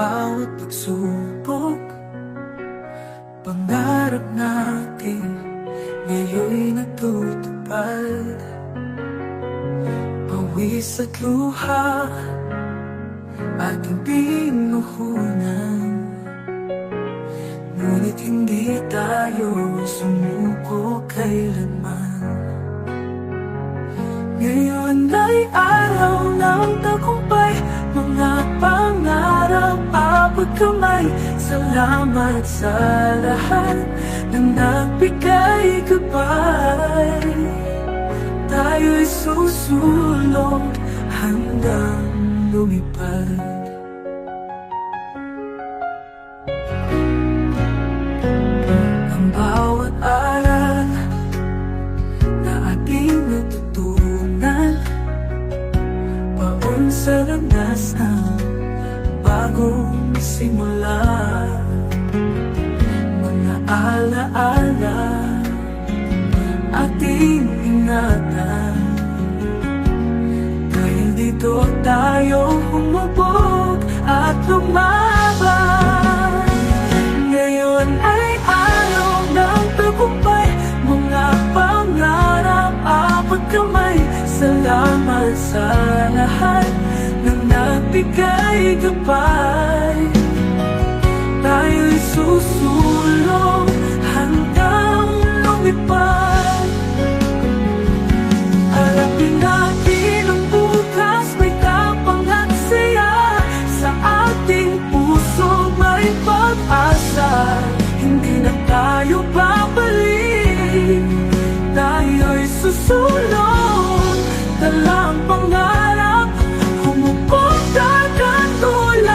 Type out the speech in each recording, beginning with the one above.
bawat pagsubok, pangarap natin ngayon'y natutupad. Pawis at luha ating pinuhunan, ngunit hindi tayo sumuko kailanman. Ngayon ay araw ng tagumpay, mga pangarap abot kamay. Salamat sa lahat ng nagbigay gabay. Tayo'y susulong hanggang lumipad. Ang bawat aral na ating natutunan, paun sa landas ng bagong simula. Mga alaala ating ingatan, dahil dito tayo humubog at lumaban. Ngayon ay araw ng tagumpay, mga pangarap abot kamay. Salamat sa lahat ng nagbigay gabay. Tayo'y susulong hanggang lumipad. Harapin natin ang bukas, may tapang at saya. Sa ating puso may pag-asa, hindi na tayo babalik. Tayo'y susulong, dalang pangarap, humubog katulad.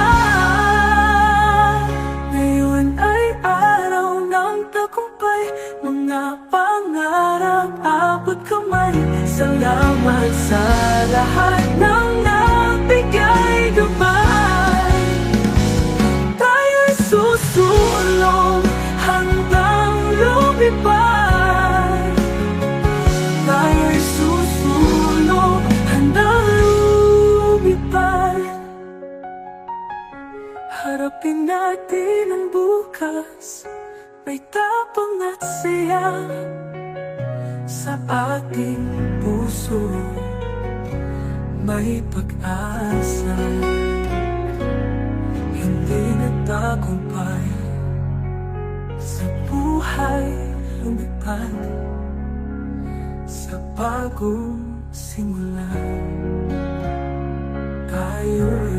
Ngayon ay araw ng tagumpay, mga pangarap abot kamay. Salamat sa lahat ng nagbigay gabay. Tayo'y susulong hanggang lumipad. Tayo'y susulong hanggang lumipad. Harapin natin ang bukas, may tapang at saya. Sa ating puso may pag-asa, hindi na tagumpay sa buhay lumipad. Sa bagong simula tayo'y